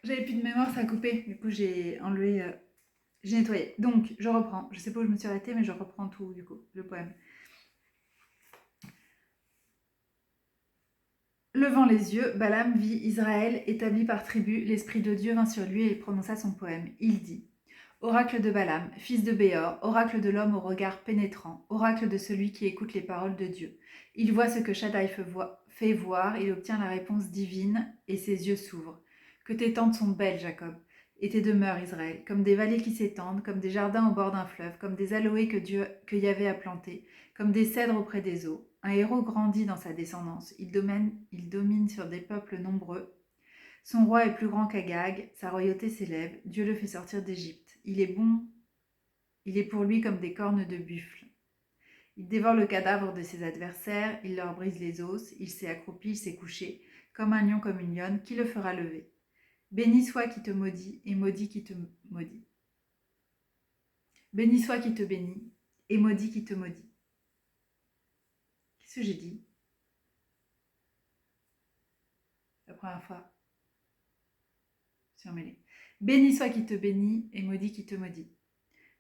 J'avais plus de mémoire, ça a coupé. Du coup, j'ai enlevé, j'ai nettoyé. Donc, je reprends. Je sais pas où je me suis arrêtée, mais je reprends tout, du coup, le poème. Levant les yeux, Balaam vit Israël établi par tribu. L'Esprit de Dieu vint sur lui et il prononça son poème. Il dit: Oracle de Balaam, fils de Béor, oracle de l'homme au regard pénétrant, oracle de celui qui écoute les paroles de Dieu. Il voit ce que Shaddai fait voir, il obtient la réponse divine et ses yeux s'ouvrent. Que tes tentes sont belles, Jacob, et tes demeures, Israël, comme des vallées qui s'étendent, comme des jardins au bord d'un fleuve, comme des aloés que Yahvé a plantés, comme des cèdres auprès des eaux. Un héros grandit dans sa descendance, il domine sur des peuples nombreux. Son roi est plus grand qu'Agag, sa royauté s'élève, Dieu le fait sortir d'Égypte. Il est bon, il est pour lui comme des cornes de buffle. Il dévore le cadavre de ses adversaires, il leur brise les os, il s'est accroupi, il s'est couché, comme un lion, comme une lionne, qui le fera lever? Béni soit qui te maudit, et maudit qui te maudit. Béni soit qui te bénit, et maudit qui te maudit. Qu'est-ce que j'ai dit la première fois? Je suis emmêlée. Béni soit qui te bénit, et maudit qui te maudit.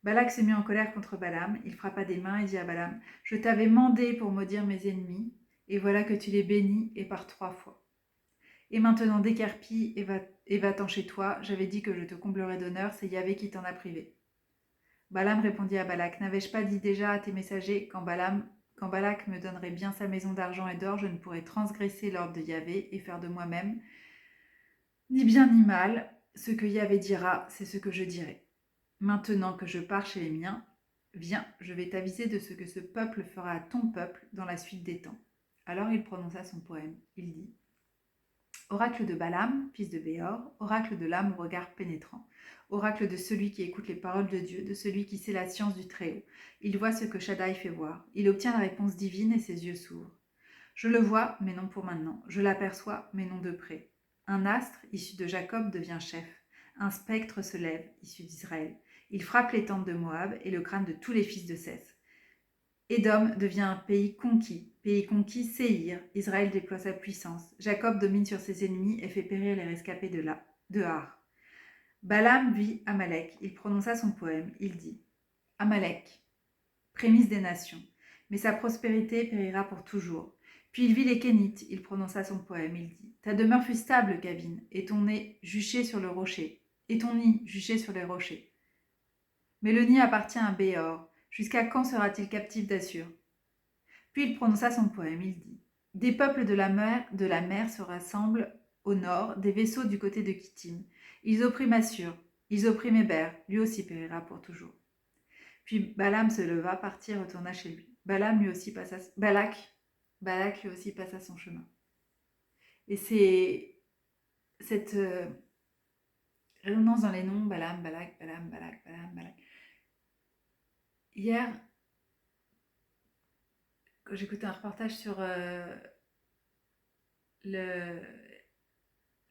Balak s'est mis en colère contre Balaam, il frappa des mains et dit à Balaam: Je t'avais mandé pour maudire mes ennemis, et voilà que tu les bénis, et par 3 fois. Et maintenant décarpille et va-t'en chez toi, j'avais dit que je te comblerais d'honneur, c'est Yahvé qui t'en a privé. Balaam répondit à Balak: N'avais-je pas dit déjà à tes messagers, quand Balak me donnerait bien sa maison d'argent et d'or, je ne pourrais transgresser l'ordre de Yahvé et faire de moi-même, ni bien ni mal, ce que Yahvé dira, c'est ce que je dirai. Maintenant que je pars chez les miens, viens, je vais t'aviser de ce que ce peuple fera à ton peuple dans la suite des temps. Alors il prononça son poème. Il dit: Oracle de Balaam, fils de Béor, oracle de l'âme au regard pénétrant, oracle de celui qui écoute les paroles de Dieu, de celui qui sait la science du Très-Haut. Il voit ce que Shaddai fait voir. Il obtient la réponse divine et ses yeux s'ouvrent. Je le vois, mais non pour maintenant. Je l'aperçois, mais non de près. Un astre, issu de Jacob, devient chef. Un spectre se lève, issu d'Israël. Il frappe les tentes de Moab et le crâne de tous les fils de Seth. Édom devient un pays conquis, Séhir. Israël déploie sa puissance. Jacob domine sur ses ennemis et fait périr les rescapés de Har. Balaam vit Amalek. Il prononça son poème. Il dit: Amalek, prémisse des nations, mais sa prospérité périra pour toujours. Puis il vit les Kénites, il prononça son poème, il dit: Ta demeure fut stable, Gavin, et ton nid juché sur le rocher, et ton nid juché sur les rochers. Mais le nid appartient à Béor. Jusqu'à quand sera-t-il captif d'Assur? Puis il prononça son poème, il dit: Des peuples de la mer se rassemblent au nord, des vaisseaux du côté de Kittim. Ils oppriment Assur, ils oppriment Héber, lui aussi périra pour toujours. Puis Balaam se leva, partit et retourna chez lui. Balak lui aussi passa son chemin. Et c'est cette résonance dans les noms, Balaam, Balak, Balaam, Balak, Balaam, Balak. Hier, quand j'écoutais un reportage sur le,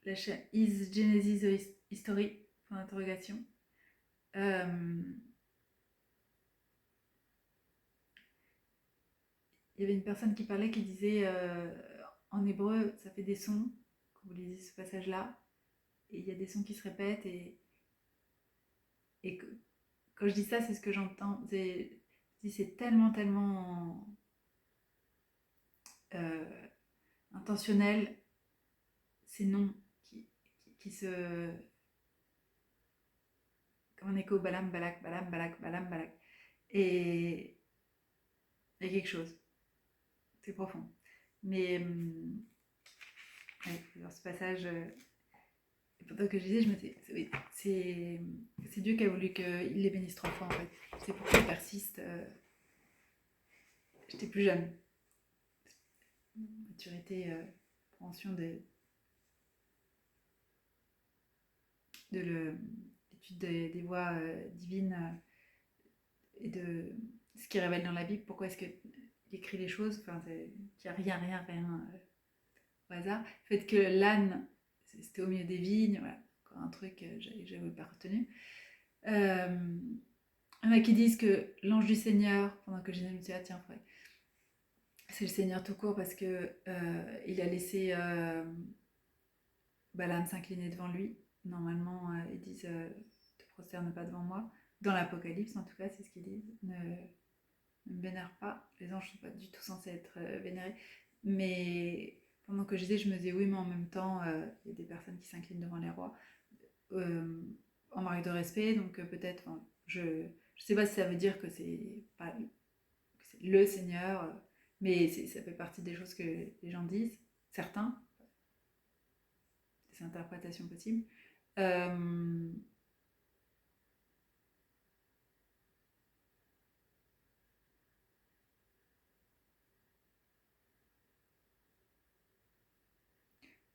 la chaîne Is Genesis History, point d'interrogation, il y avait une personne qui parlait, qui disait en hébreu, ça fait des sons, quand vous lisez ce passage-là, et il y a des sons qui se répètent, et quand je dis ça, c'est ce que j'entends. C'est tellement, tellement euh, intentionnel, ces noms qui se. Comme un écho, Balam, Balak, Balam, Balak, Balam, Balak. Et il y a quelque chose. C'est profond. Mais ouais, dans ce passage, pendant que je disais, je me disais, oui, c'est Dieu qui a voulu qu'il les bénisse 3 fois en fait. C'est pour qu'ils persistent. J'étais plus jeune. Maturité, compréhension de l'étude des voies divines et de ce qui révèle dans la Bible. Pourquoi est-ce qu'il écrit les choses, enfin, qu'il n'y a rien au hasard. Le fait que l'âne, c'était au milieu des vignes, voilà, encore un truc que j'avais pas retenu. Il y en a qui disent que l'ange du Seigneur, pendant que je me suis dit, ah tiens, frère, c'est le Seigneur tout court parce que il a laissé Balaam s'incliner devant lui. normalement, ils disent te prosterne pas devant moi. Dans l'Apocalypse, en tout cas, c'est ce qu'ils disent. Ne me vénère pas. Les anges sont pas du tout censés être vénérés. Mais pendant que je disais, je me disais oui, mais en même temps, il y a des personnes qui s'inclinent devant les rois en marque de respect. Donc peut-être, je sais pas si ça veut dire que c'est pas que c'est le Seigneur, mais ça fait partie des choses que les gens disent, certains, des interprétations possibles. Ce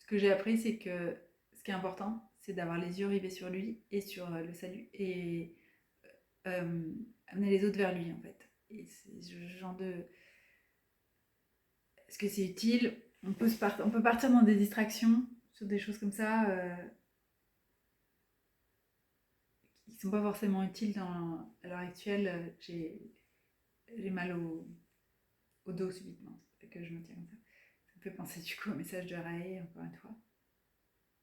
que j'ai appris, c'est que ce qui est important, c'est d'avoir les yeux rivés sur lui et sur le salut et amener les autres vers lui en fait. Et c'est ce genre de... Est-ce que c'est utile? On peut partir dans des distractions sur des choses comme ça qui ne sont pas forcément utiles à l'heure actuelle. J'ai mal au dos subitement, ça fait que je me tiens comme ça. Ça me fait penser du coup au message de Raé, encore une fois.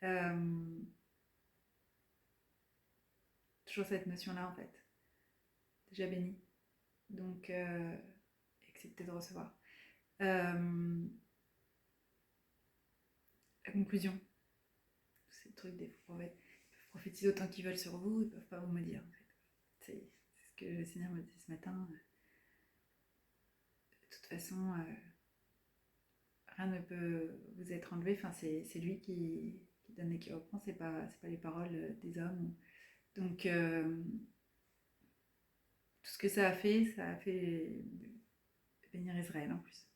Euh, Toujours cette notion-là en fait. Déjà béni. Donc, accepter de recevoir. La conclusion, c'est le truc des prophètes. Ils peuvent prophétiser autant qu'ils veulent sur vous, ils peuvent pas vous maudire en fait. C'est ce que le Seigneur me dit ce matin. De toute façon, rien ne peut vous être enlevé. Enfin, c'est lui qui donne et qui reprend, c'est pas les paroles des hommes. Donc, tout ce que ça a fait bénir Israël en plus,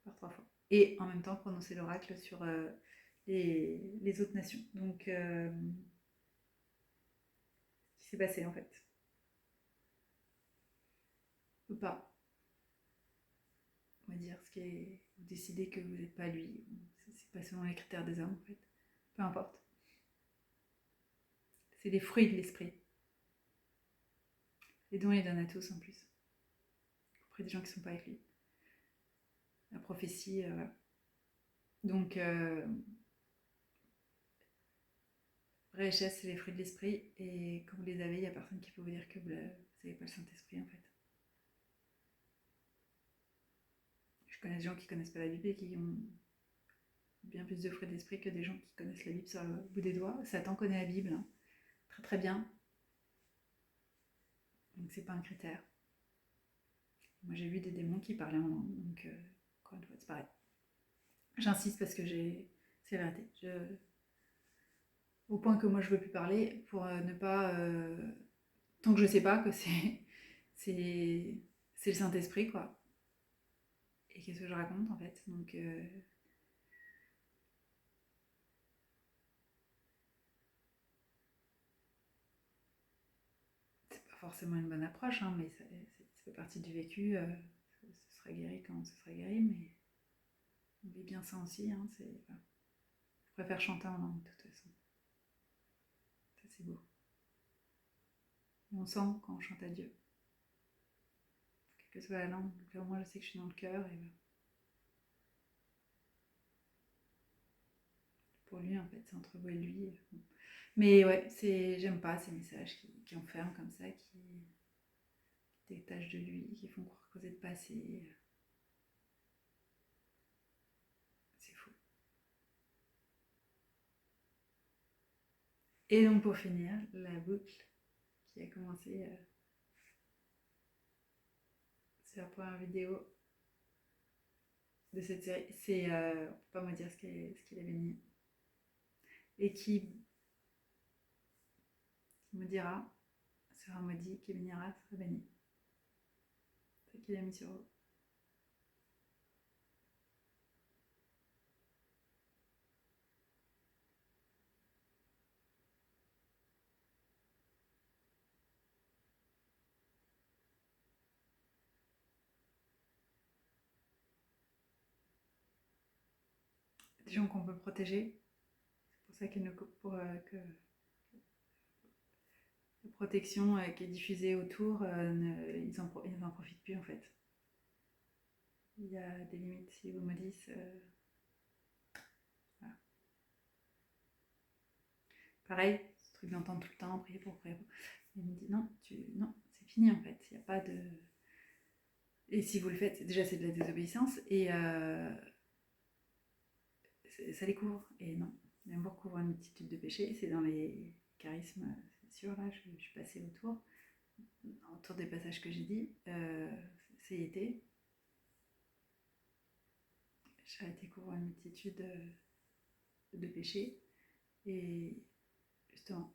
par 3 fois. Et en même temps prononcer l'oracle sur les autres nations. Donc, ce qui s'est passé en fait. Ou pas. On va dire ce qui est. Vous décidez que vous n'êtes pas lui. C'est pas selon les critères des hommes en fait. Peu importe. C'est les fruits de l'esprit. Les dons, il les donne à tous en plus. Auprès des gens qui ne sont pas avec lui. La prophétie, voilà. Donc, richesse, c'est les fruits de l'esprit. Et quand vous les avez, il n'y a personne qui peut vous dire que vous n'avez pas le Saint-Esprit en fait. Je connais des gens qui ne connaissent pas la Bible et qui ont bien plus de fruits d'esprit que des gens qui connaissent la Bible sur le bout des doigts. Satan connaît la Bible, hein. Très très bien. Donc c'est pas un critère. Moi j'ai vu des démons qui parlaient en langue, donc encore une fois c'est pareil. J'insiste parce que c'est la vérité. Au point que moi je veux plus parler pour ne pas tant que je sais pas que c'est le Saint-Esprit quoi. Et qu'est-ce que je raconte en fait. Donc c'est pas forcément une bonne approche, hein, mais ça fait partie du vécu. Ce sera guéri quand ce sera guéri, mais on vit bien ça aussi. Hein, voilà. Je préfère chanter en langue de toute façon. Ça c'est beau. Et on sent quand on chante à Dieu. Quelle que soit la langue. Donc là au moins je sais que je suis dans le cœur et voilà. Pour lui en fait c'est entre vous et lui. Mais ouais, j'aime pas ces messages qui enferment comme ça, qui détachent de lui, qui font croire que vous êtes pas assez. C'est fou. Et donc pour finir, la boucle qui a commencé sur la première vidéo de cette série, c'est on peut pas me dire ce qu'il avait mis. Et qui me dira sera maudit, qui bénira sera béni. C'est qu'il a mis sur vous. Des gens qu'on peut protéger. C'est pour ça qu'il que la protection qui est diffusée autour, ils en profitent plus en fait. Il y a des limites. Si vous maudissent, voilà. Pareil, ce truc d'entendre tout le temps, prier pour, prier pour. Il me dit non, non, c'est fini en fait. Il n'y a pas de. Et si vous le faites, déjà c'est de la désobéissance et ça les couvre. Et non, l'amour couvre une multitude de péchés. C'est dans les charismes, c'est sûr, là, je suis passée autour des passages que j'ai dit. C'est été. Charité couvre une multitude de péchés. Et justement,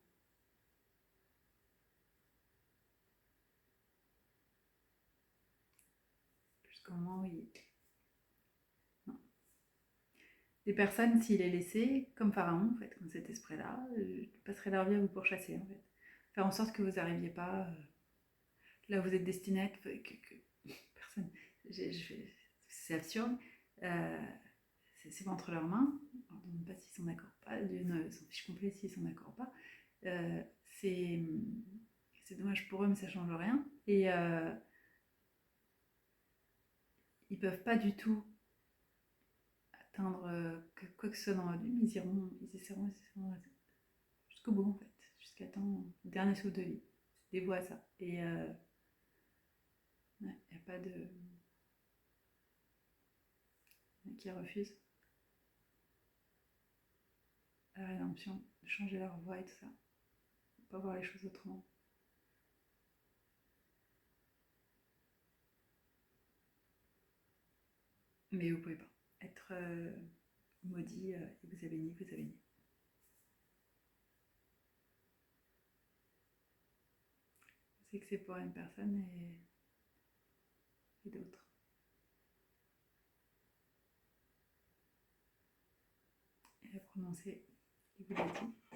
jusqu'au moment où il. Non. Des personnes, s'il est laissé, comme Pharaon, en fait, comme cet esprit-là, passerait leur vie à vous pourchasser, en fait. Faire en sorte que vous n'arriviez pas là où vous êtes destiné à être, que personne. C'est absurde. Euh, c'est pas entre leurs mains. On ne demande pas s'ils sont d'accord ou pas. Dieu ne s'en fiche complet s'ils sont d'accord ou pas. Euh, c'est dommage pour eux, mais ça change rien. Et ils peuvent pas du tout atteindre quoi que ce soit dans leur vie, mais ils essaieront jusqu'au bout en fait, jusqu'à temps, le dernier souffle de vie. C'est des voies à ça. Et il n'y a pas de. Qui refusent la rédemption, de changer leur voie et tout ça. De pas voir les choses autrement. Mais vous pouvez pas. Être maudit et vous avez béni, vous avez béni. C'est que c'est pour une personne et d'autres. Et à prononcer, il vous l'a dit.